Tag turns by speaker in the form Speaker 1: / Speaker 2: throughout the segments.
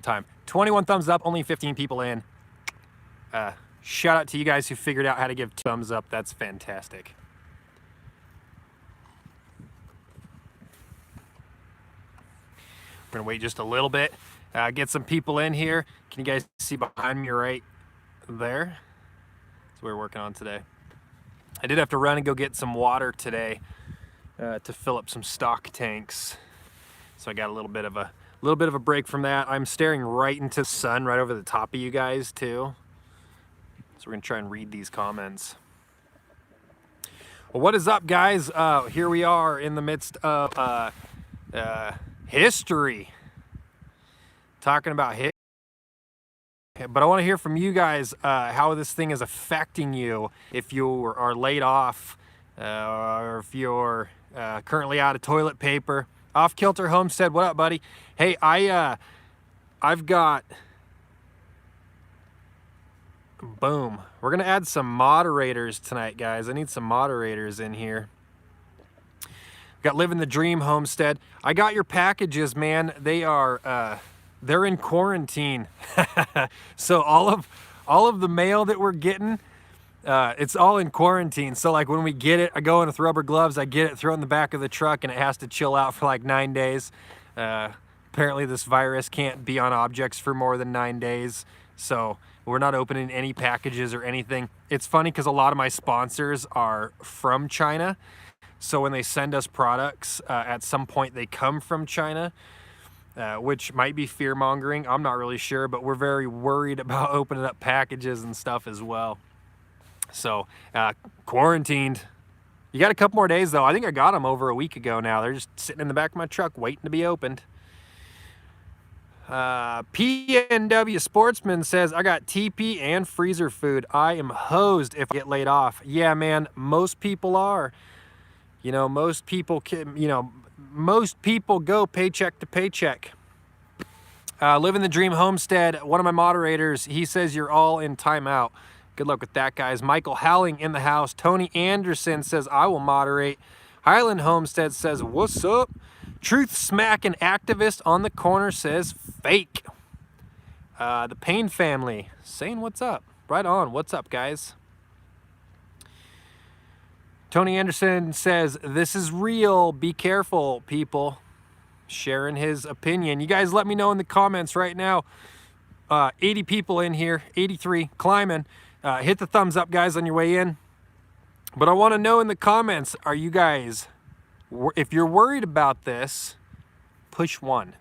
Speaker 1: time. 21 thumbs up, only 15 people in. Shout out to you guys who figured out how to give thumbs up. That's fantastic. We're gonna wait just a little bit, get some people in here. Can you guys see behind me right there? That's what we're working on today. I did have to run and go get some water today to fill up some stock tanks. So I got a little bit of a break from that. I'm staring right into the sun right over the top of you guys too. So we're gonna try and read these comments. Well, what is up, guys? Here we are in the midst of history, talking about history. But I want to hear from you guys how this thing is affecting you. If you are laid off, or if you're currently out of toilet paper. Off Kilter Homestead, what up, buddy? Hey, I've got. Boom. We're gonna add some moderators tonight, guys. I need some moderators in here. Got Living the Dream Homestead. I got your packages, man. They are they're in quarantine. So all of the mail that we're getting, it's all in quarantine. So like when we get it, I go in with rubber gloves, I get it, throw it in the back of the truck, and it has to chill out for like 9 days. Apparently this virus can't be on objects for more than 9 days. So we're not opening any packages or anything. It's funny because a lot of my sponsors are from China. So when they send us products, at some point they come from China, which might be fear-mongering. I'm not really sure, but we're very worried about opening up packages and stuff as well. So quarantined. You got a couple more days though. I think I got them over a week ago now. They're just sitting in the back of my truck waiting to be opened. PNW Sportsman says, I got TP and freezer food. I am hosed if I get laid off. Yeah, man, most people are. You know, most people can, most people go paycheck to paycheck. Living the Dream Homestead, one of my moderators, he says you're all in timeout. Good luck with that, guys. Michael Howling in the house. Tony Anderson says, I will moderate. Highland Homestead says, what's up? Truth Smacking Activist on the corner says, fake. The Payne family saying, what's up? Right on. What's up, guys? Tony Anderson says, this is real. Be careful, people. Sharing his opinion. You guys let me know in the comments right now. 80 people in here, 83, climbing. Hit the thumbs up, guys, on your way in. But I want to know in the comments, are you guys, if you're worried about this, push 1.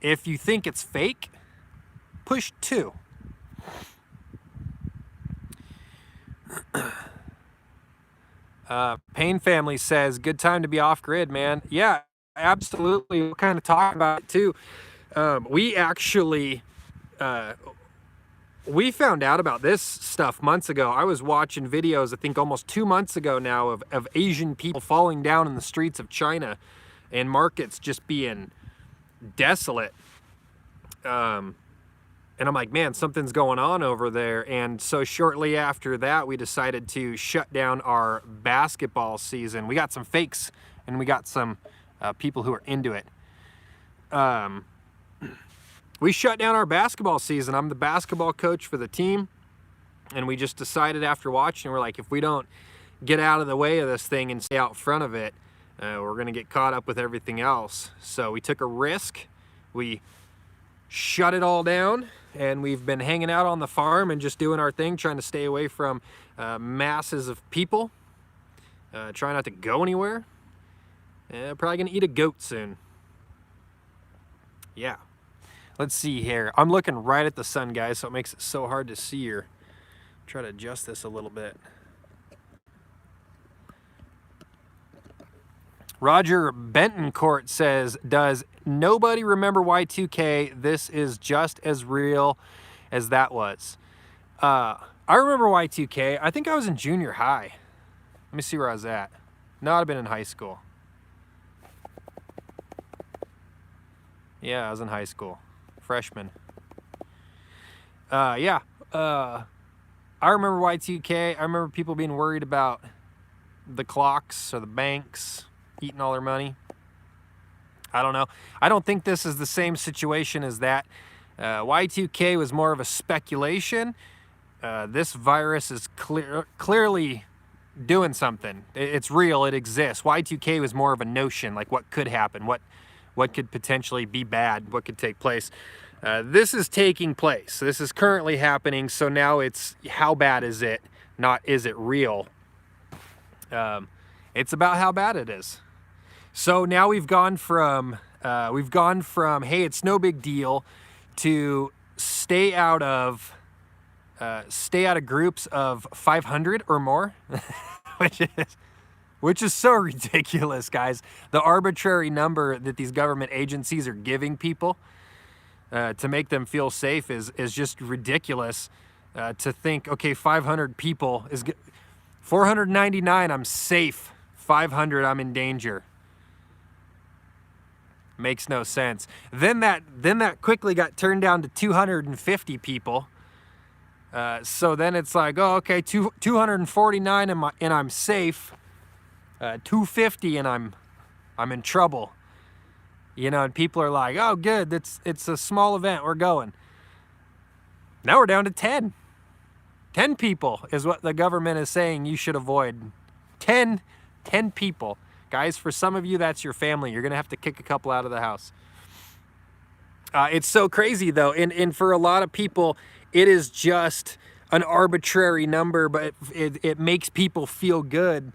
Speaker 1: If you think it's fake, push 2. Payne family says, good time to be off grid, man. Yeah, absolutely. We'll kind of talk about it too. We actually, we found out about this stuff months ago. I was watching videos, I think almost 2 months ago now, of Asian people falling down in the streets of China and markets just being desolate. And I'm like, man, something's going on over there. And so shortly after that, we decided to shut down our basketball season. We got some fakes and we got some people who are into it. We shut down our basketball season. I'm the basketball coach for the team. And we just decided after watching, we're like, if we don't get out of the way of this thing and stay out front of it, we're going to get caught up with everything else. So we took a risk. We shut it all down. And we've been hanging out on the farm and just doing our thing, trying to stay away from masses of people. Try not to go anywhere. Probably gonna eat a goat soon. Yeah. Let's see here. I'm looking right at the sun, guys, so it makes it so hard to see her. Try to adjust this a little bit. Roger Bentoncourt says, does nobody remember Y2K? This is just as real as that was. I remember Y2K. I think I was in junior high. Let me see where I was at. No, I'd been in high school. Yeah, I was in high school. Freshman. Yeah. I remember Y2K. I remember people being worried about the clocks or the banks eating all their money. I don't know. I don't think this is the same situation as that. Y2K was more of a speculation. This virus is clearly doing something. It's real, it exists. Y2K was more of a notion, like what could happen, what could potentially be bad, what could take place. This is taking place. This is currently happening, so now it's how bad is it, not is it real. It's about how bad it is. So now we've gone from hey, it's no big deal, to stay out of groups of 500 or more, which is so ridiculous, guys. The arbitrary number that these government agencies are giving people to make them feel safe is just ridiculous. To think, okay, 500 people is 499, I'm safe. 500, I'm in danger. Makes no sense. Then that quickly got turned down to 250 people. So then it's like, oh, okay, 249 and I'm safe. 250 and I'm in trouble. You know, and people are like, oh, good, it's a small event, we're going. Now we're down to 10. 10 people is what the government is saying you should avoid. 10 people. Guys, for some of you, that's your family. You're going to have to kick a couple out of the house. It's so crazy, though. And for a lot of people, it is just an arbitrary number, but it makes people feel good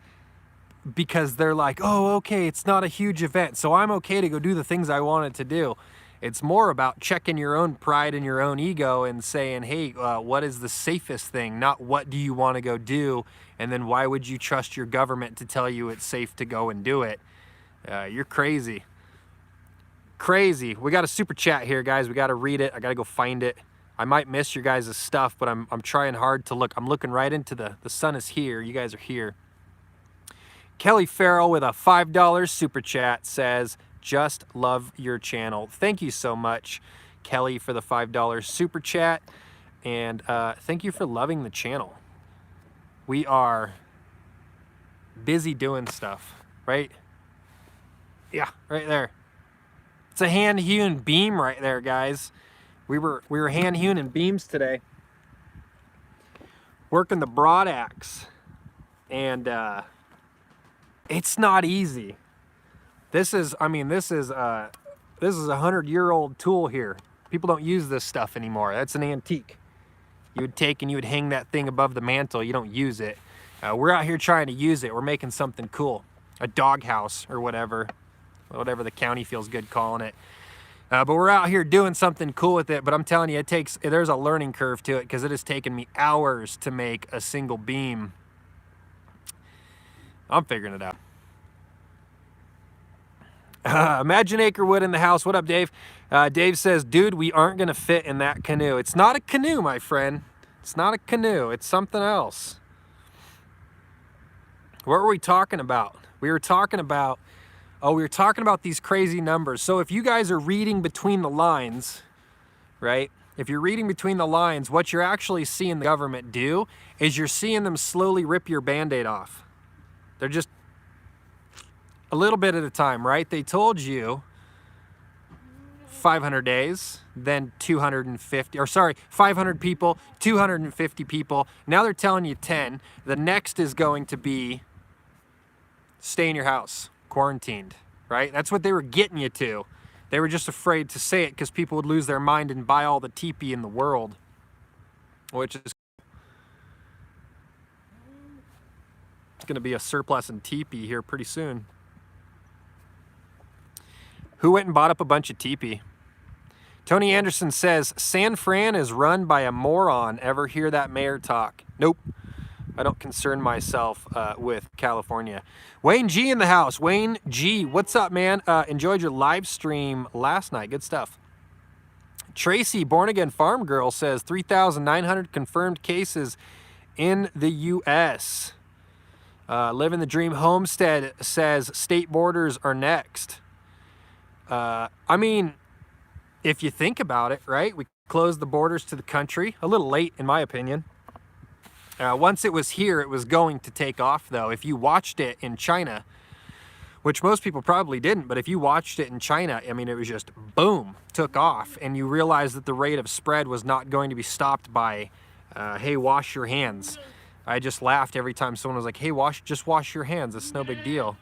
Speaker 1: because they're like, oh, okay, it's not a huge event, so I'm okay to go do the things I wanted to do. It's more about checking your own pride and your own ego and saying, hey, what is the safest thing? Not what do you want to go do, and then why would you trust your government to tell you it's safe to go and do it? You're crazy. Crazy. We got a super chat here, guys. We got to read it. I got to go find it. I might miss your guys' stuff, but I'm trying hard to look. I'm looking right into the sun is here. You guys are here. Kelly Farrell with a $5 super chat says, just love your channel. Thank you so much, Kelly, for the $5 super chat. And thank you for loving the channel. We are busy doing stuff, right? Yeah, right there. It's a hand-hewn beam right there, guys. We were hand-hewing beams today, working the broad axe, and it's not easy. This is a 100-year-old tool here. People don't use this stuff anymore. That's an antique. You would take and you would hang that thing above the mantle. You don't use it. We're out here trying to use it. We're making something cool, a doghouse or whatever the county feels good calling it. But we're out here doing something cool with it. But I'm telling you, there's a learning curve to it because it has taken me hours to make a single beam. I'm figuring it out. Imagine Acrewood in the house. What up, Dave? Dave says, dude, we aren't going to fit in that canoe. It's not a canoe, my friend. It's not a canoe. It's something else. What were we talking about? We were talking about these crazy numbers. So if you guys are reading between the lines, right? If you're reading between the lines, what you're actually seeing the government do is you're seeing them slowly rip your Band-Aid off. They're just a little bit at a time, right? They told you 500 days, then 500 people, 250 people. Now they're telling you 10. The next is going to be stay in your house, quarantined, right? That's what they were getting you to. They were just afraid to say it because people would lose their mind and buy all the teepee in the world, which is going to be a surplus in teepee here pretty soon. Who went and bought up a bunch of teepee? Tony Anderson says, San Fran is run by a moron. Ever hear that mayor talk? Nope. I don't concern myself with California. Wayne G in the house. Wayne G, what's up, man? Enjoyed your live stream last night. Good stuff. Tracy, Born Again Farm Girl, says 3,900 confirmed cases in the U.S. Living the Dream Homestead says state borders are next. I mean, if you think about it, right? We closed the borders to the country. A little late, in my opinion. Once it was here, it was going to take off, though. If you watched it in China, which most people probably didn't, but if you watched it in China, I mean, it was just boom, took off, and you realized that the rate of spread was not going to be stopped by, hey, wash your hands. I just laughed every time someone was like, hey, just wash your hands, it's no big deal.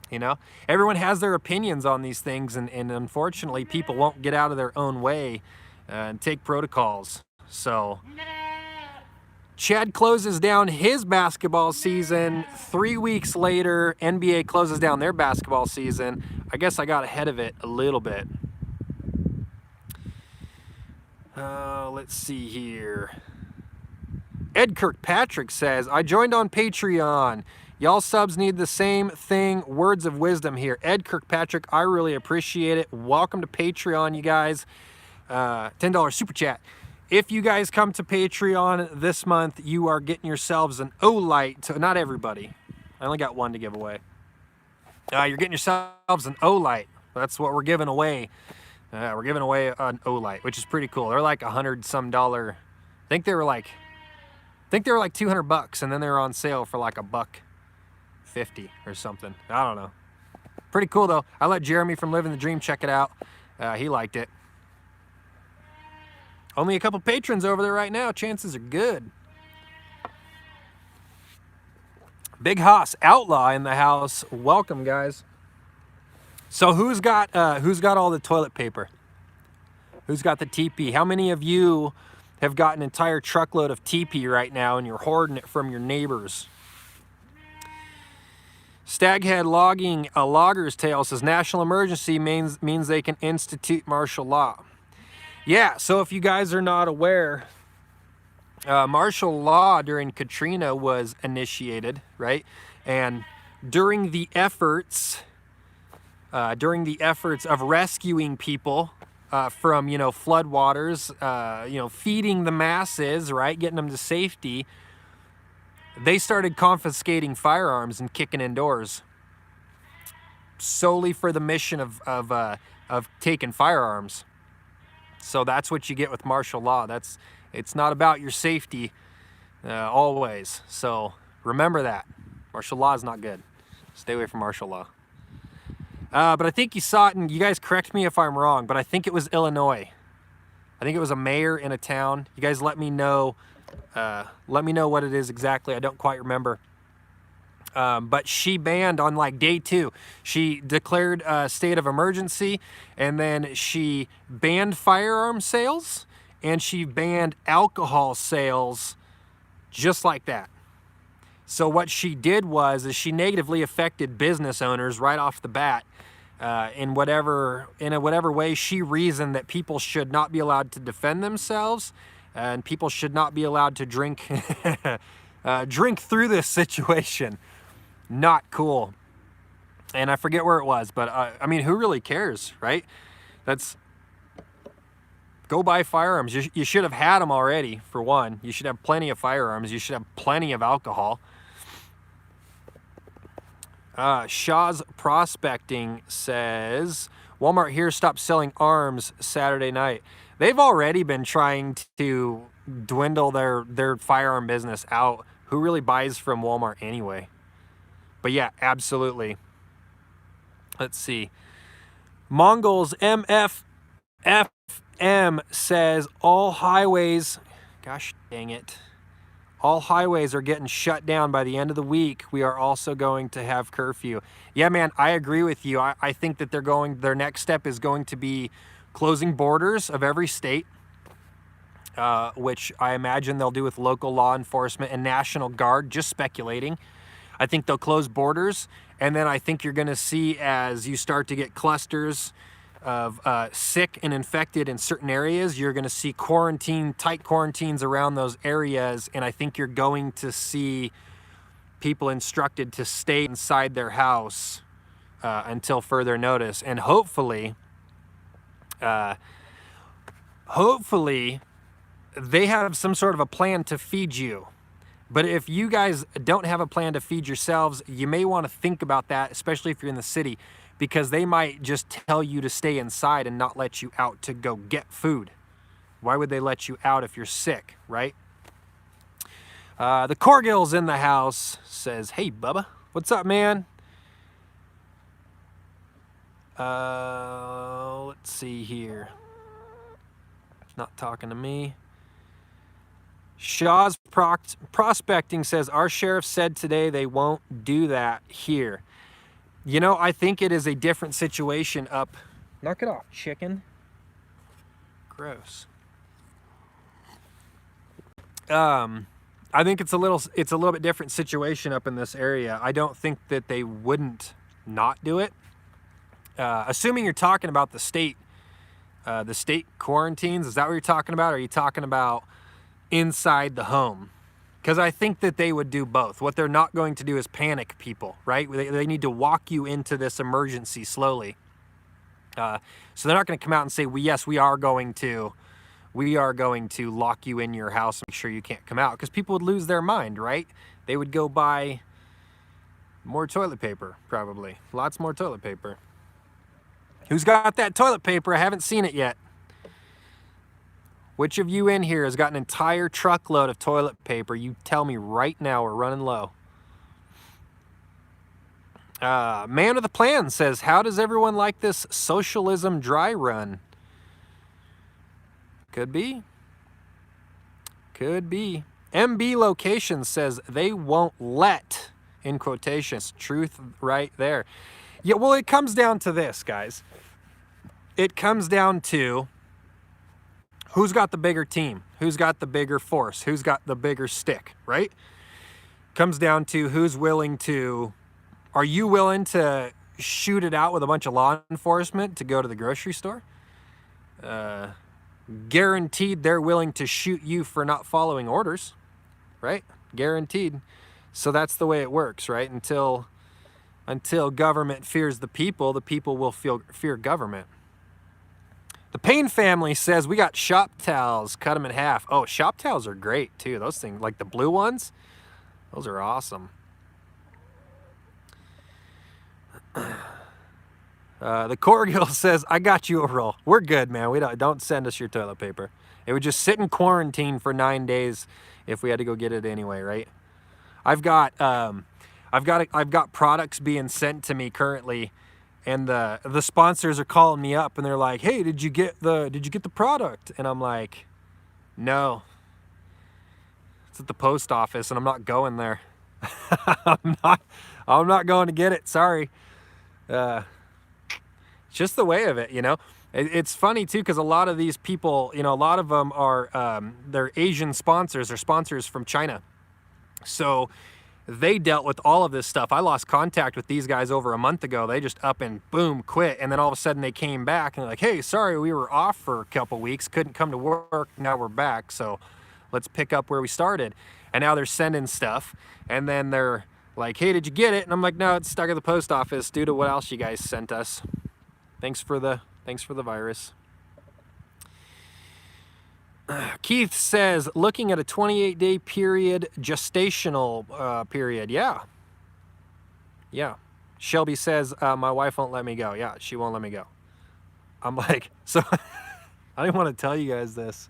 Speaker 1: You know, everyone has their opinions on these things, and unfortunately, people won't get out of their own way and take protocols. So Chad closes down his basketball season. 3 weeks later, NBA closes down their basketball season. I guess I got ahead of it a little bit. Let's see here. Ed Kirkpatrick says, I joined on Patreon. Y'all subs need the same thing. Words of wisdom here. Ed Kirkpatrick, I really appreciate it. Welcome to Patreon, you guys. $10 super chat. If you guys come to Patreon this month, you are getting yourselves an O-Light. Not everybody. I only got one to give away. You're getting yourselves an O-Light. That's what we're giving away. We're giving away an O-Light, which is pretty cool. They're like $100-some. I think they were like $200, and then they were on sale for like $1.50 or something. I don't know. Pretty cool though. I let Jeremy from Living the Dream check it out. He liked it. Only a couple patrons over there right now. Chances are good. Big Haas Outlaw in the house. Welcome, guys. So who's got all the toilet paper? Who's got the TP? How many of you have got an entire truckload of TP right now and you're hoarding it from your neighbors? Staghead logging a logger's tale says national emergency means they can institute martial law. Yeah, so if you guys are not aware, martial law during Katrina was initiated, right? And during the efforts of rescuing people from, floodwaters, feeding the masses, right, getting them to safety, they started confiscating firearms and kicking indoors solely for the mission of taking firearms. So that's what you get with martial law. It's not about your safety always. So remember that. Martial law is not good. Stay away from martial law. But I think you saw it, and you guys correct me if I'm wrong, but I think it was Illinois. I think it was a mayor in a town. You guys let me know what it is exactly. I don't quite remember. But she banned on like day 2. She declared a state of emergency, and then she banned firearm sales, and she banned alcohol sales just like that. So what she did is she negatively affected business owners right off the bat in whatever way she reasoned that people should not be allowed to defend themselves, and people should not be allowed to drink drink through this situation. Not cool. And I forget where it was, but I mean, who really cares, right? Go buy firearms. You should have had them already, for one. You should have plenty of firearms. You should have plenty of alcohol. Shaw's Prospecting says, Walmart here stopped selling arms Saturday night. They've already been trying to dwindle their firearm business out. Who really buys from Walmart anyway? But yeah, absolutely. Let's see. Mongols MFFM says all highways, gosh dang it, all highways are getting shut down by the end of the week. We are also going to have curfew. Yeah, man, I agree with you. I think that their next step is going to be closing borders of every state, which I imagine they'll do with local law enforcement and National Guard, just speculating. I think they'll close borders, and then I think you're going to see, as you start to get clusters of sick and infected in certain areas, you're going to see tight quarantines around those areas, and I think you're going to see people instructed to stay inside their house until further notice. And hopefully they have some sort of a plan to feed you. But if you guys don't have a plan to feed yourselves, you may want to think about that, especially if you're in the city, because they might just tell you to stay inside and not let you out to go get food. Why would they let you out if you're sick, right? The Corgill's in the house says, hey, Bubba, what's up, man? Let's see here. Not talking to me. Shaw's Prospecting says, our sheriff said today they won't do that here. You know, I think it is a different situation up. Knock it off, chicken. Gross. I think it's a little bit different situation up in this area. I don't think that they wouldn't not do it. Assuming you're talking about the state quarantines, is that what you're talking about? Or are you talking about inside the home? Because I think that they would do both. What they're not going to do is panic people, right? They need to walk you into this emergency slowly. So they're not going to come out and say, well, yes, we are going to lock you in your house and make sure you can't come out, because people would lose their mind, right? They would go buy more toilet paper, probably. Lots more toilet paper. Who's got that toilet paper? I haven't seen it yet. Which of you in here has got an entire truckload of toilet paper? You tell me right now, we're running low. Man with a Plan says, how does everyone like this socialism dry run? Could be. Could be. MB Location says, they won't let, in quotations. Truth right there. Yeah, well, it comes down to this, guys. It comes down to who's got the bigger team, who's got the bigger force, who's got the bigger stick, right? Comes down to who's willing to, are you willing to shoot it out with a bunch of law enforcement to go to the grocery store? Guaranteed they're willing to shoot you for not following orders, right? Guaranteed. So that's the way it works, right? Until government fears the people will fear government. The Payne family says, we got shop towels, cut them in half. Oh, shop towels are great too. Those things, like the blue ones, those are awesome. The Corgill says, I got you a roll. We're good, man. We don't send us your toilet paper. It would just sit in quarantine for 9 days if we had to go get it anyway, right? I've got products being sent to me currently, and the sponsors are calling me up and they're like, hey, did you get the product? And I'm like, no, it's at the post office and I'm not going there. I'm not going to get it. Sorry. It's just the way of it, you know. It's funny too, because a lot of these people, you know, a lot of them are they're Asian sponsors or sponsors from China. So they dealt with all of this stuff. I lost contact with these guys over a month ago. They just up and boom, quit. And then all of a sudden they came back and they're like, hey, sorry, we were off for a couple weeks, couldn't come to work. Now we're back. So let's pick up where we started. And now they're sending stuff. And then they're like, hey, did you get it? And I'm like, no, it's stuck at the post office due to what else you guys sent us. Thanks for the virus. Keith says, looking at a 28-day period, gestational period. Yeah. Shelby says, my wife won't let me go. Yeah, she won't let me go. I'm like, so I didn't want to tell you guys this.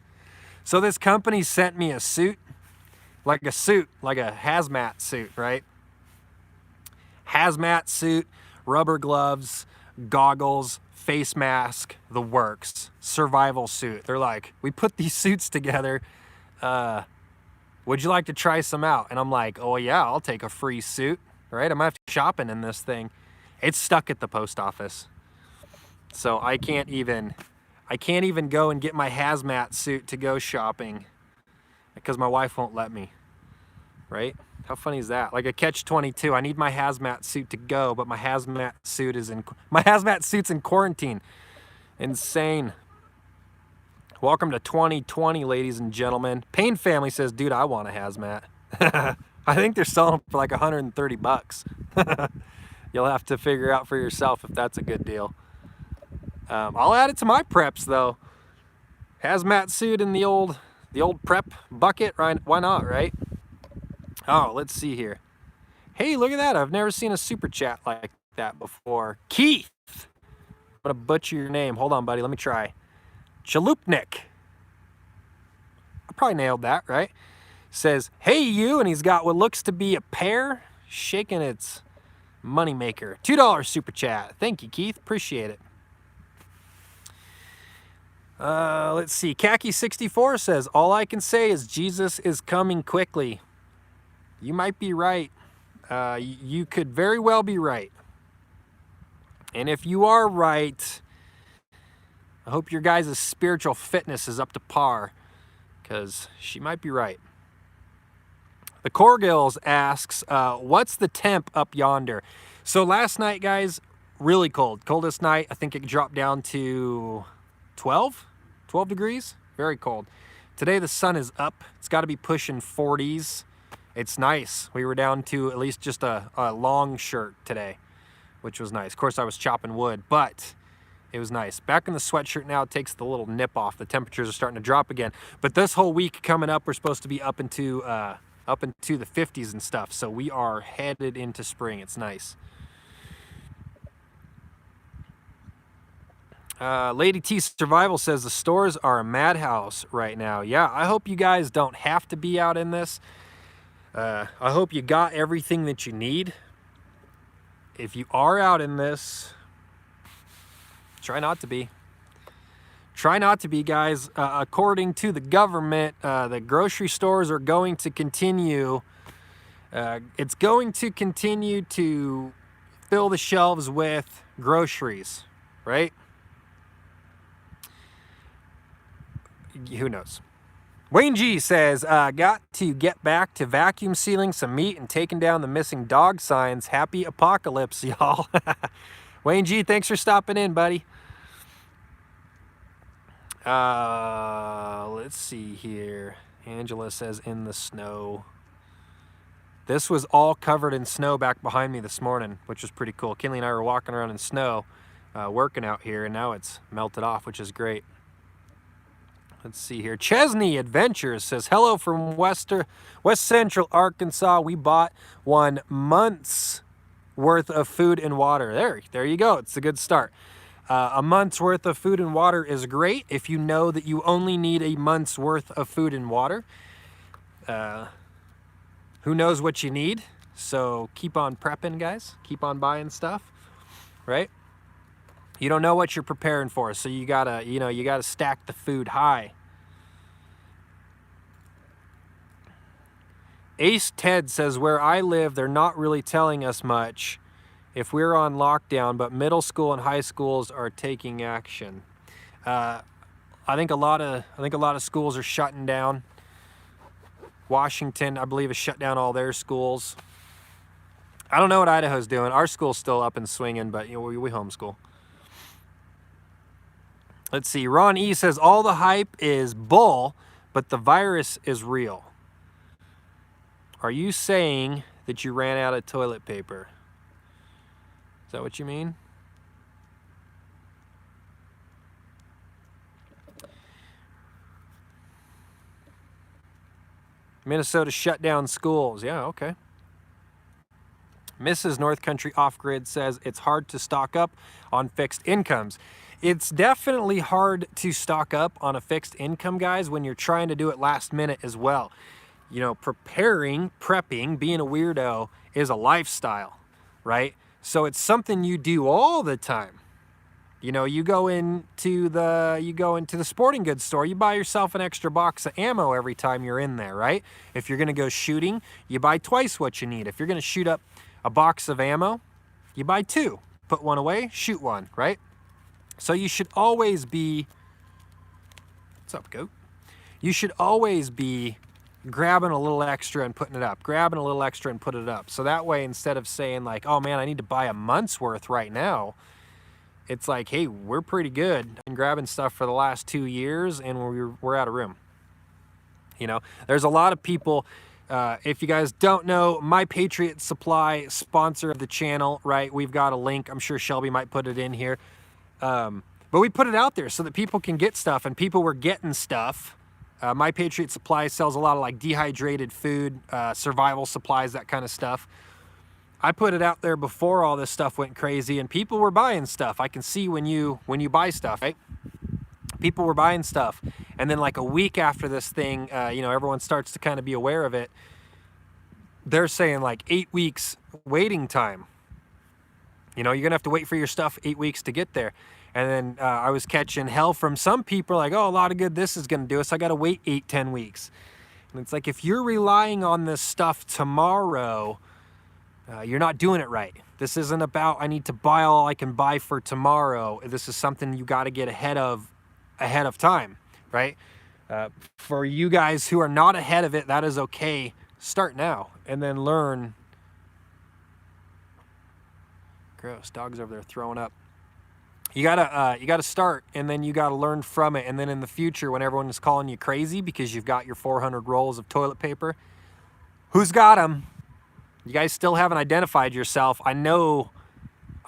Speaker 1: So this company sent me a suit, like a hazmat suit, right? Hazmat suit, rubber gloves, goggles, face mask, the works, survival suit. They're like, we put these suits together. Would you like to try some out? And I'm like, oh yeah, I'll take a free suit, right? I'm gonna have to go shopping in this thing. It's stuck at the post office. So I can't even go and get my hazmat suit to go shopping because my wife won't let me, right? How funny is that? Like a catch-22. I need my hazmat suit to go, but my hazmat suit's in quarantine. Insane. Welcome to 2020, ladies and gentlemen. Payne family says, dude, I want a hazmat. I think they're selling them for like 130 bucks. You'll have to figure out for yourself if that's a good deal. I'll add it to my preps though. Hazmat suit in the old prep bucket, right? Why not, right? Oh, let's see here. Hey, look at that. I've never seen a super chat like that before. Keith. I'm going to butcher your name. Hold on, buddy. Let me try. Chalupnik. I probably nailed that, right? Says, hey, you. And he's got what looks to be a pear shaking its Moneymaker. $2 super chat. Thank you, Keith. Appreciate it. Let's see. Khaki64 says, all I can say is Jesus is coming quickly. You might be right. You could very well be right. And if you are right, I hope your guys' spiritual fitness is up to par, because she might be right. The Corgills asks, what's the temp up yonder? So last night, guys, really cold. Coldest night, I think it dropped down to 12 degrees. Very cold. Today the sun is up. It's got to be pushing 40s. It's nice. We were down to at least just a long shirt today, which was nice. Of course, I was chopping wood, but it was nice. Back in the sweatshirt now, it takes the little nip off. The temperatures are starting to drop again. But this whole week coming up, we're supposed to be up into the 50s and stuff. So we are headed into spring. It's nice. Lady T Survival says the stores are a madhouse right now. Yeah, I hope you guys don't have to be out in this. I hope you got everything that you need. If you are out in this, try not to be. Try not to be, guys. According to the government, the grocery stores are going to continue. It's going to continue to fill the shelves with groceries, right? Who knows? Wayne G says, got to get back to vacuum sealing some meat and taking down the missing dog signs. Happy apocalypse, y'all. Wayne G, thanks for stopping in, buddy. Let's see here. Angela says, in the snow. This was all covered in snow back behind me this morning, which was pretty cool. Kinley and I were walking around in snow, working out here, and now it's melted off, which is great. Let's see here. Chesney Adventures says, hello from West Central Arkansas. We bought 1 month's worth of food and water. There you go. It's a good start. A month's worth of food and water is great if you know that you only need a month's worth of food and water. Who knows what you need? So keep on prepping, guys. Keep on buying stuff, right? You don't know what you're preparing for, so you gotta stack the food high. Ace Ted says, where I live, they're not really telling us much if we're on lockdown, but middle school and high schools are taking action. I think a lot of schools are shutting down. Washington, I believe, has shut down all their schools. I don't know what Idaho's doing. Our school's still up and swinging, but we homeschool. Let's see. Ron E says, all the hype is bull, but the virus is real. Are you saying that you ran out of toilet paper? Is that what you mean? Minnesota shut down schools. Yeah, okay. Mrs. North Country Off-Grid says it's hard to stock up on fixed incomes. It's definitely hard to stock up on a fixed income, guys, when you're trying to do it last minute as well. You know, prepping, being a weirdo is a lifestyle, right? So it's something you do all the time. You know, you go into the sporting goods store, you buy yourself an extra box of ammo every time you're in there, right? If you're gonna go shooting, you buy twice what you need. If you're gonna shoot up a box of ammo, you buy 2. Put 1 away, shoot 1, right? So you should always be, what's up, goat? You should always be grabbing a little extra and putting it up, grabbing a little extra and put it up. So that way, instead of saying like, oh man, I need to buy a month's worth right now, it's like, hey, we're pretty good. I've been grabbing stuff for the last 2 years and we're out of room. You know, there's a lot of people, if you guys don't know, My Patriot Supply, sponsor of the channel, right? We've got a link. I'm sure Shelby might put it in here. But we put it out there so that people can get stuff, and people were getting stuff. My Patriot Supply sells a lot of like dehydrated food, survival supplies, that kind of stuff. I put it out there before all this stuff went crazy, and people were buying stuff. I can see when you buy stuff, right? People were buying stuff. And then like a week after this thing, you know, everyone starts to kind of be aware of it. They're saying like 8 weeks waiting time. You know, you're gonna have to wait for your stuff 8 weeks to get there. And then I was catching hell from some people like, oh, a lot of good this is gonna do us. I gotta wait 8-10 weeks. And it's like, if you're relying on this stuff tomorrow, you're not doing it right. This isn't about, I need to buy all I can buy for tomorrow. This is something you gotta get ahead of time, right? For you guys who are not ahead of it, that is okay. Start now and then learn. Gross, dog's over there throwing up. You gotta start, and then you gotta learn from it. And then in the future, when everyone is calling you crazy because you've got your 400 rolls of toilet paper, who's got them? You guys still haven't identified yourself. I know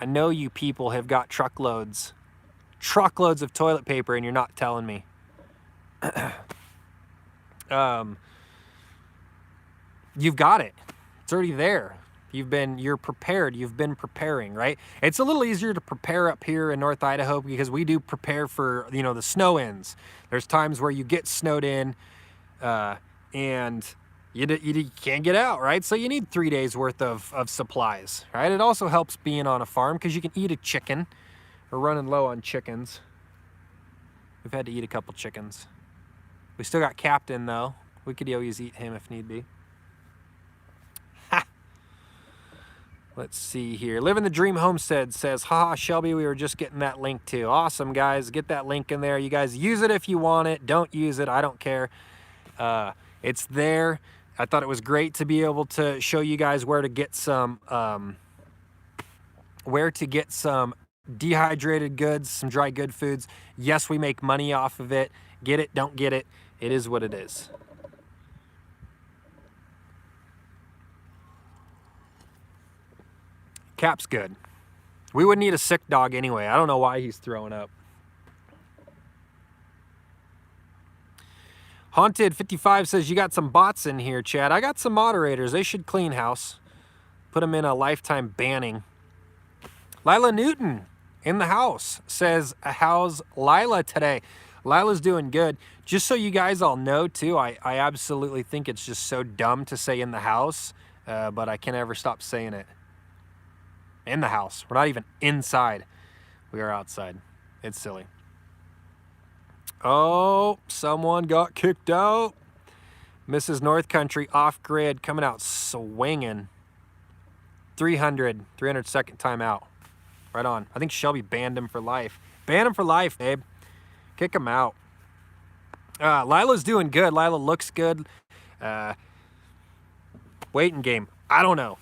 Speaker 1: you people have got truckloads of toilet paper, and you're not telling me. You've got it. It's already there. You're prepared. You've been preparing, right? It's a little easier to prepare up here in North Idaho because we do prepare for, you know, the snow ins. There's times where you get snowed in, and you can't get out, right? So you need 3 days worth of supplies, right? It also helps being on a farm because you can eat a chicken. We're running low on chickens. We've had to eat a couple chickens. We still got Captain, though. We could always eat him if need be. Ha! Let's see here. Living the Dream Homestead says, haha, Shelby, we were just getting that link too. Awesome, guys. Get that link in there. You guys use it if you want it. Don't use it. I don't care. It's there. I thought it was great to be able to show you guys where to get some dehydrated goods, some dry good foods. Yes, we make money off of it. Get it, don't get it. It is what it is. Cap's good. We wouldn't need a sick dog anyway. I don't know why he's throwing up. Haunted 55 says, you got some bots in here, Chad. I got some moderators. They should clean house. Put them in a lifetime banning. Lila Newton in the house says, how's Lila today? Lila's doing good. Just so you guys all know, too, I absolutely think it's just so dumb to say in the house, but I can't ever stop saying it. In the house. We're not even inside. We are outside. It's silly. Oh, someone got kicked out. Mrs. North Country off-grid coming out swinging. 300 second timeout. Right on. I think Shelby banned him for life. Ban him for life, babe. Kick him out. Lila's doing good. Lila looks good. Waiting game. I don't know.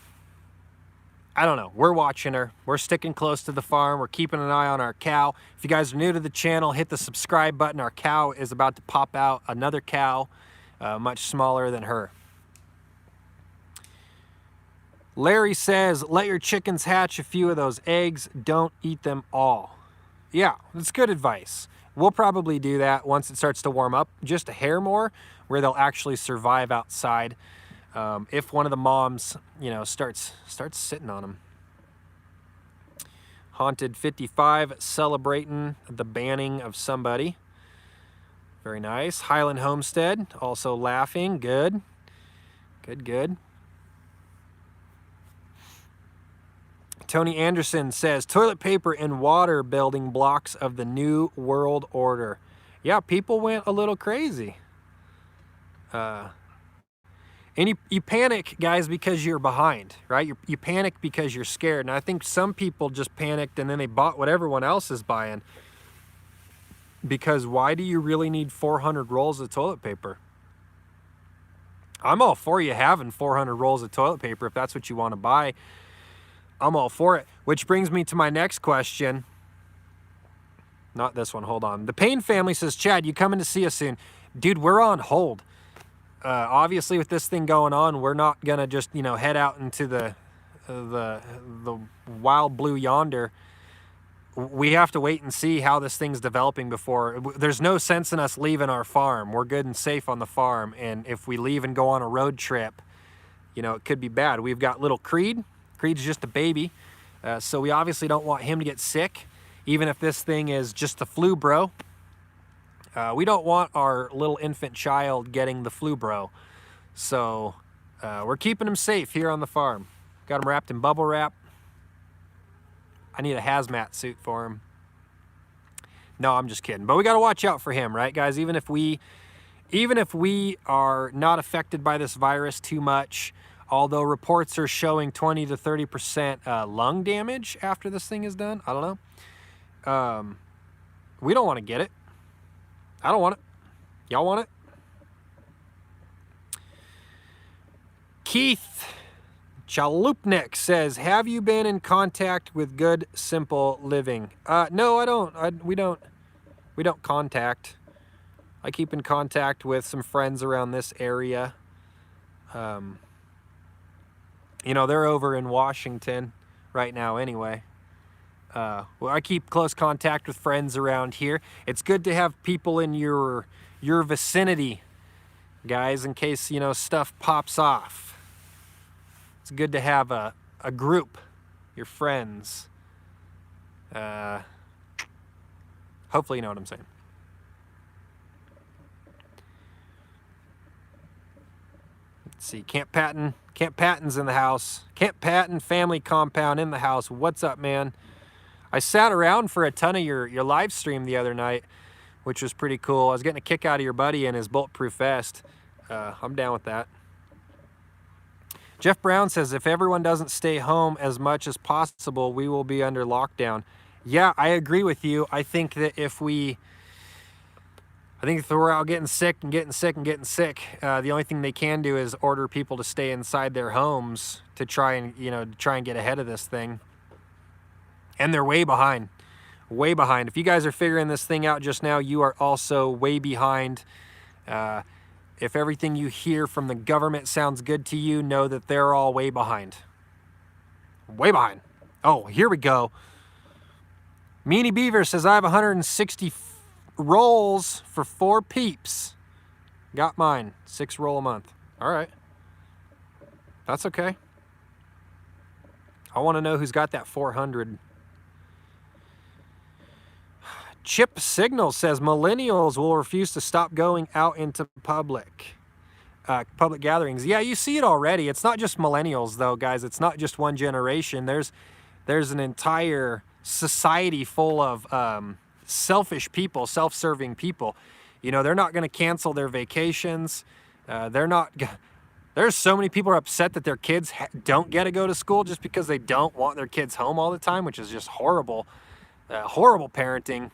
Speaker 1: We're watching her. We're sticking close to the farm. We're keeping an eye on our cow. If you guys are new to the channel, hit the subscribe button. Our cow is about to pop out another cow, much smaller than her. Larry says, let your chickens hatch a few of those eggs. Don't eat them all. Yeah, that's good advice. We'll probably do that once it starts to warm up, just a hair more, where they'll actually survive outside. If one of the moms, you know, starts sitting on them. Haunted 55 celebrating the banning of somebody. Very nice. Highland Homestead also laughing. Good. Good. Tony Anderson says, toilet paper and water building blocks of the New World Order. Yeah, people went a little crazy. And you panic, guys, because you're behind, right? You panic because you're scared. And I think some people just panicked and then they bought what everyone else is buying. Because why do you really need 400 rolls of toilet paper? I'm all for you having 400 rolls of toilet paper if that's what you want to buy. I'm all for it. Which brings me to my next question. Not this one, hold on. The Payne family says, Chad, you coming to see us soon? Dude, we're on hold. Obviously, with this thing going on, we're not gonna just, you know, head out into the wild blue yonder. We have to wait and see how this thing's developing before. There's no sense in us leaving our farm. We're good and safe on the farm, and if we leave and go on a road trip, you know, it could be bad. We've got little Creed. Creed's just a baby, so we obviously don't want him to get sick, even if this thing is just the flu, bro. We don't want our little infant child getting the flu, bro. So we're keeping him safe here on the farm. Got him wrapped in bubble wrap. I need a hazmat suit for him. No, I'm just kidding. But we got to watch out for him, right, guys? Even if we are not affected by this virus too much, although reports are showing 20 to 30% lung damage after this thing is done. I don't know. We don't want to get it. I don't want it. Y'all want it? Keith Chalupnik says, have you been in contact with Good Simple Living? No, I don't. We don't contact. I keep in contact with some friends around this area. You know, they're over in Washington right now anyway. Well, I keep close contact with friends around here. It's good to have people in your vicinity, guys, in case, you know, stuff pops off. It's good to have a group, your friends. Hopefully you know what I'm saying. Let's see, Camp Patton's in the house. Camp Patton family compound in the house. What's up, man? I sat around for a ton of your live stream the other night, which was pretty cool. I was getting a kick out of your buddy and his bulletproof vest. I'm down with that. Jeff Brown says, if everyone doesn't stay home as much as possible, we will be under lockdown. Yeah, I agree with you. I think that if we're out getting sick, the only thing they can do is order people to stay inside their homes to try and get ahead of this thing. And they're way behind. Way behind. If you guys are figuring this thing out just now, you are also way behind. If everything you hear from the government sounds good to you, know that they're all way behind. Way behind. Oh, here we go. Meanie Beaver says, I have 160 rolls for 4 peeps. Got mine. 6 roll a month. All right. That's okay. I want to know who's got that 400. Chip Signal says millennials will refuse to stop going out into public gatherings. Yeah, you see it already. It's not just millennials though, guys. It's not just one generation. There's an entire society full of selfish people, self-serving people. You know, they're not going to cancel their vacations. There's so many people are upset that their kids don't get to go to school just because they don't want their kids home all the time, which is just horrible, horrible parenting.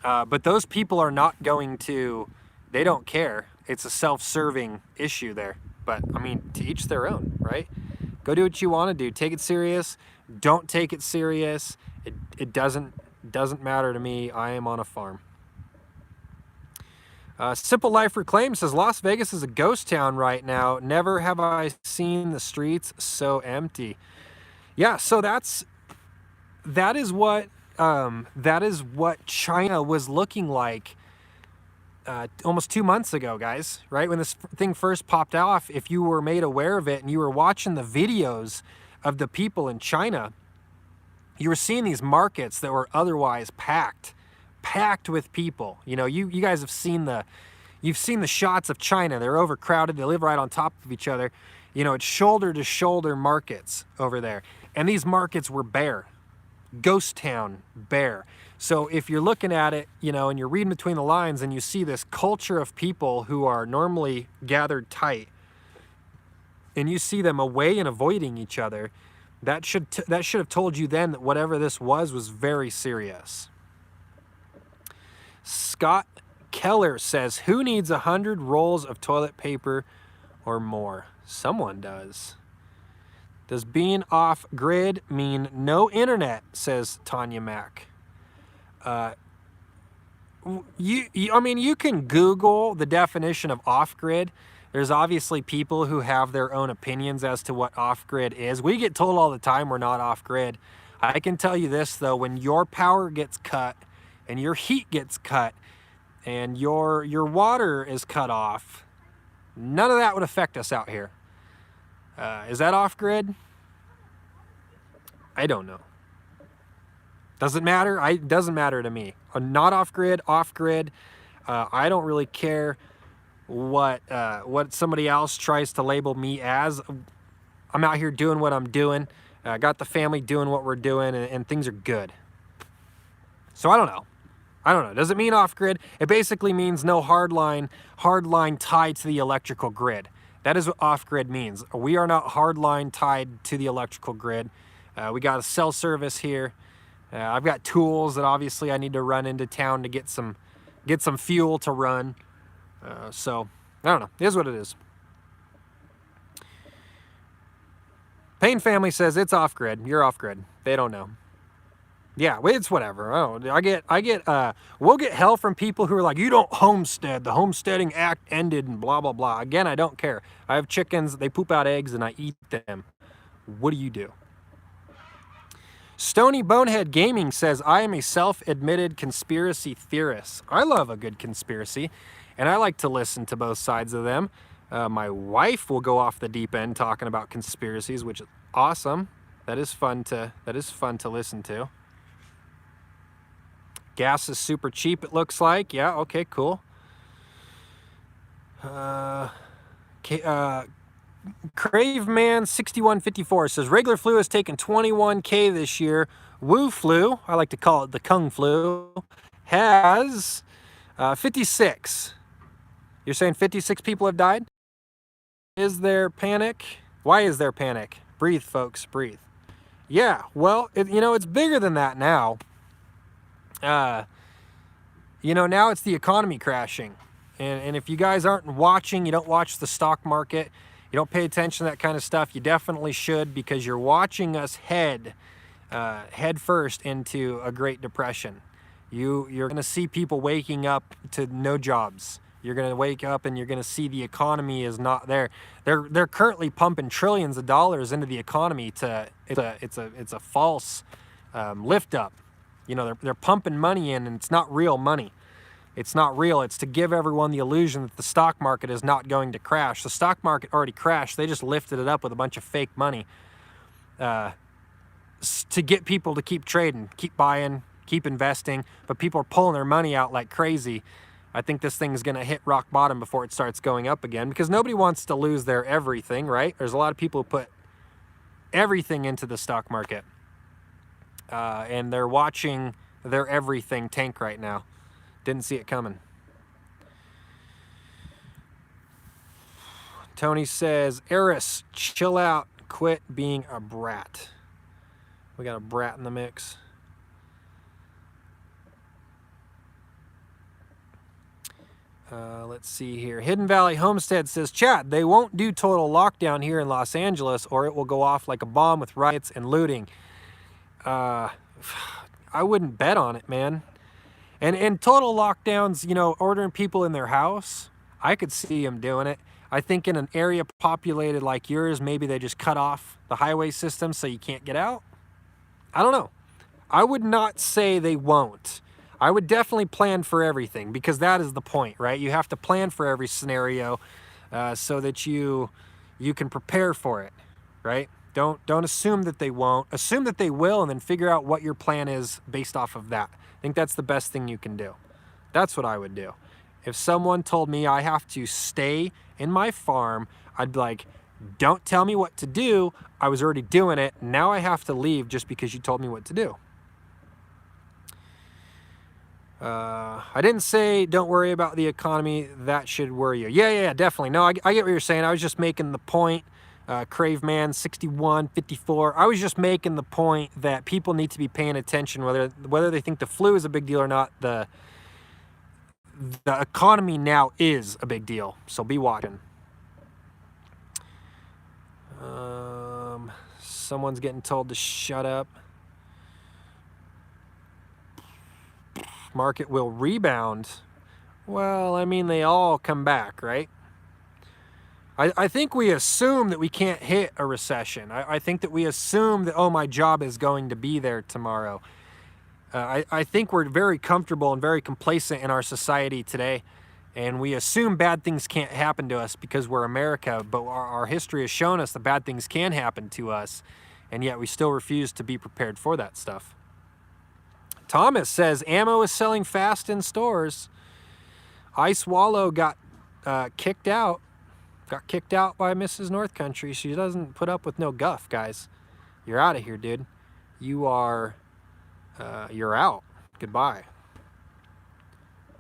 Speaker 1: But those people are not going to, they don't care. It's a self-serving issue there. But, I mean, to each their own, right? Go do what you want to do. Take it serious. Don't take it serious. It doesn't matter to me. I am on a farm. Simple Life Reclaimed says, Las Vegas is a ghost town right now. Never have I seen the streets so empty. Yeah, so that is what China was looking like almost 2 months ago, guys, right? When this thing first popped off, if you were made aware of it and you were watching the videos of the people in China, you were seeing these markets that were otherwise packed with people. You know, you guys have seen you've seen the shots of China. They're overcrowded. They live right on top of each other. You know, it's shoulder to shoulder markets over there. And these markets were bare. Ghost town, bare. So if you're looking at it, you know, and you're reading between the lines and you see this culture of people who are normally gathered tight, and you see them away and avoiding each other, that should have told you then that whatever this was very serious. Scott Keller says, who needs 100 rolls of toilet paper or more? Someone does. Does being off-grid mean no internet, says Tanya Mack. I mean, you can Google the definition of off-grid. There's obviously people who have their own opinions as to what off-grid is. We get told all the time we're not off-grid. I can tell you this, though, when your power gets cut and your heat gets cut and your water is cut off, none of that would affect us out here. Is that off-grid? I don't know. Does it matter? It doesn't matter to me. Not off-grid, off-grid. I don't really care what somebody else tries to label me as. I'm out here doing what I'm doing. Got the family doing what we're doing, and things are good. So I don't know. Does it mean off-grid? It basically means no hard line tied to the electrical grid. That is what off-grid means. We are not hard line tied to the electrical grid. We got a cell service here. I've got tools that obviously I need to run into town to get some fuel to run. So I don't know. It is what it is. Payne family says it's off-grid. You're off-grid. They don't know. Yeah, it's whatever. We'll get hell from people who are like, you don't homestead. The Homesteading Act ended and blah, blah, blah. Again, I don't care. I have chickens. They poop out eggs and I eat them. What do you do? Stony Bonehead Gaming says, I am a self-admitted conspiracy theorist. I love a good conspiracy, and I like to listen to both sides of them. My wife will go off the deep end talking about conspiracies, which is awesome. That is fun to listen to. Gas is super cheap, it looks like. Yeah, okay, cool. Craveman6154 says, regular flu has taken 21K this year. Woo flu, I like to call it the Kung flu, has 56. You're saying 56 people have died? Is there panic? Why is there panic? Breathe, folks, breathe. Yeah, well, it's bigger than that now. Now it's the economy crashing. And if you guys aren't watching, you don't watch the stock market, you don't pay attention to that kind of stuff, you definitely should, because you're watching us head first into a Great Depression. You're going to see people waking up to no jobs. You're going to wake up and you're going to see the economy is not there. They're currently pumping trillions of dollars into the economy it's a false lift up. They're pumping money in, and it's not real money. It's not real. It's to give everyone the illusion that the stock market is not going to crash. The stock market already crashed. They just lifted it up with a bunch of fake money to get people to keep trading, keep buying, keep investing. But people are pulling their money out like crazy. I think this thing is going to hit rock bottom before it starts going up again, because nobody wants to lose their everything, right? There's a lot of people who put everything into the stock market. And they're watching their everything tank right now. Didn't see it coming. Tony says, Eris, chill out. Quit being a brat. We got a brat in the mix. Let's see here. Hidden Valley Homestead says, Chad, they won't do total lockdown here in Los Angeles, or it will go off like a bomb with riots and looting. I wouldn't bet on it, man. And total lockdowns, ordering people in their house, I could see them doing it. I think in an area populated like yours, maybe they just cut off the highway system so you can't get out. I don't know. I would not say they won't. I would definitely plan for everything, because that is the point, right? You have to plan for every scenario so that you can prepare for it, right? Don't assume that they won't. Assume that they will, and then figure out what your plan is based off of that. I think that's the best thing you can do. That's what I would do. If someone told me I have to stay in my farm, I'd be like, don't tell me what to do. I was already doing it. Now I have to leave just because you told me what to do. I didn't say don't worry about the economy. That should worry you. Yeah, definitely. No, I get what you're saying. I was just making the point. Craveman6154. I was just making the point that people need to be paying attention, whether they think the flu is a big deal or not. The economy now is a big deal, so be watching. Someone's getting told to shut up. Market will rebound. Well, I mean, they all come back, right? I think we assume that we can't hit a recession. I think that we assume that, oh, my job is going to be there tomorrow. I think we're very comfortable and very complacent in our society today, and we assume bad things can't happen to us because we're America, but our history has shown us that bad things can happen to us, and yet we still refuse to be prepared for that stuff. Thomas says, ammo is selling fast in stores. Ice Wallow got kicked out. Got kicked out by Mrs. North Country. She doesn't put up with no guff, guys. You're out of here, dude. You are, you're out. Goodbye.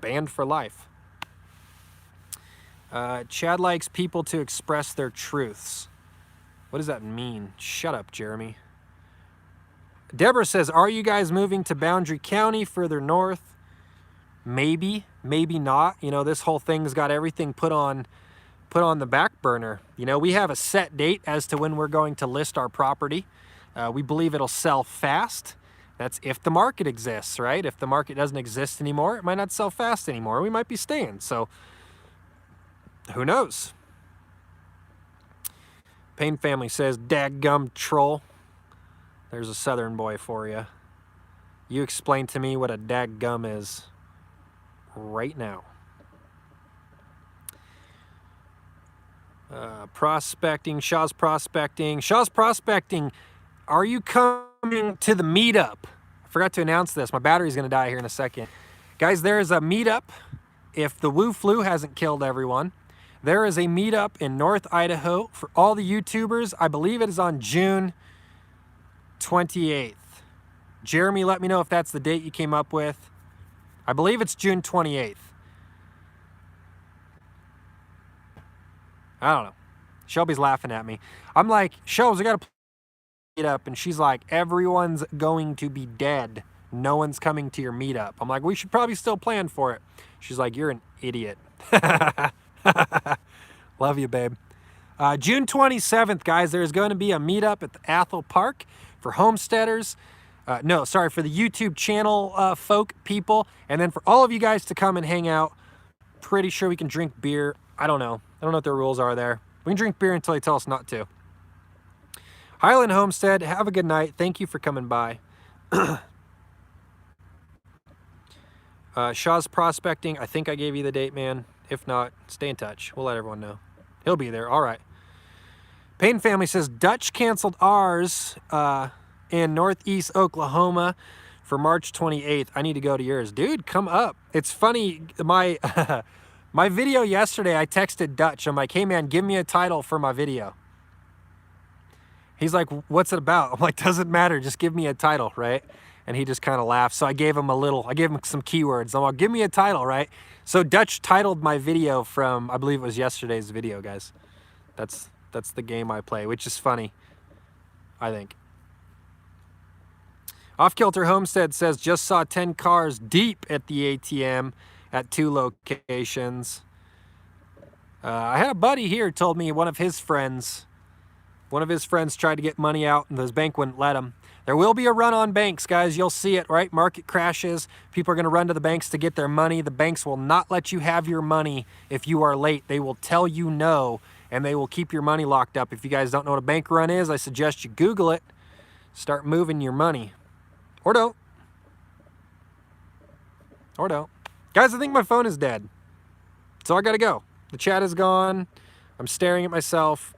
Speaker 1: Banned for life. Chad likes people to express their truths. What does that mean? Shut up, Jeremy. Deborah says, are you guys moving to Boundary County further north? Maybe, maybe not. You know, this whole thing's got everything put on the back burner. You know, we have a set date as to when we're going to list our property. We believe it'll sell fast. That's if the market exists, right? If the market doesn't exist anymore, it might not sell fast anymore. We might be staying. So who knows? Payne family says, daggum troll. There's a Southern boy for you. You explain to me what a daggum is right now. Prospecting, Shaw's prospecting. Shaw's prospecting. Are you coming to the meetup? I forgot to announce this. My battery's going to die here in a second. Guys, there is a meetup. If the Wu flu hasn't killed everyone, there is a meetup in North Idaho for all the YouTubers. I believe it is on June 28th. Jeremy, let me know if that's the date you came up with. I believe it's June 28th. I don't know. Shelby's laughing at me. I'm like, Shelby, I got to meet up. And she's like, everyone's going to be dead. No one's coming to your meetup. I'm like, we should probably still plan for it. She's like, you're an idiot. Love you, babe. June 27th, guys, there's going to be a meetup at the Athol Park for homesteaders. No, sorry, for the YouTube channel folk people. And then for all of you guys to come and hang out. Pretty sure we can drink beer. I don't know. I don't know what the rules are there. We can drink beer until they tell us not to. Highland Homestead, have a good night. Thank you for coming by. Shaw's prospecting. I think I gave you the date, man. If not, stay in touch. We'll let everyone know. He'll be there. All right. Payne family says, Dutch canceled ours in Northeast Oklahoma for March 28th. I need to go to yours. Dude, come up. It's funny. My my video yesterday, I texted Dutch. I'm like, hey, man, give me a title for my video. He's like, what's it about? I'm like, doesn't matter. Just give me a title, right? And he just kind of laughed. So I gave him some keywords. I'm like, give me a title, right? So Dutch titled my video from, I believe it was yesterday's video, guys. That's the game I play, which is funny, I think. Off Kilter Homestead says, just saw 10 cars deep at the ATM at 2 locations. I had a buddy here told me one of his friends tried to get money out and his bank wouldn't let him. There will be a run on banks, guys. You'll see it, right? Market crashes. People are going to run to the banks to get their money. The banks will not let you have your money if you are late. They will tell you no, and they will keep your money locked up. If you guys don't know what a bank run is, I suggest you Google it. Start moving your money. Or don't. Or don't. Guys, I think my phone is dead. So I got to go. The chat is gone. I'm staring at myself.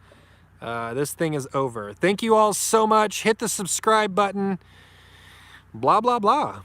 Speaker 1: This thing is over. Thank you all so much. Hit the subscribe button. Blah, blah, blah.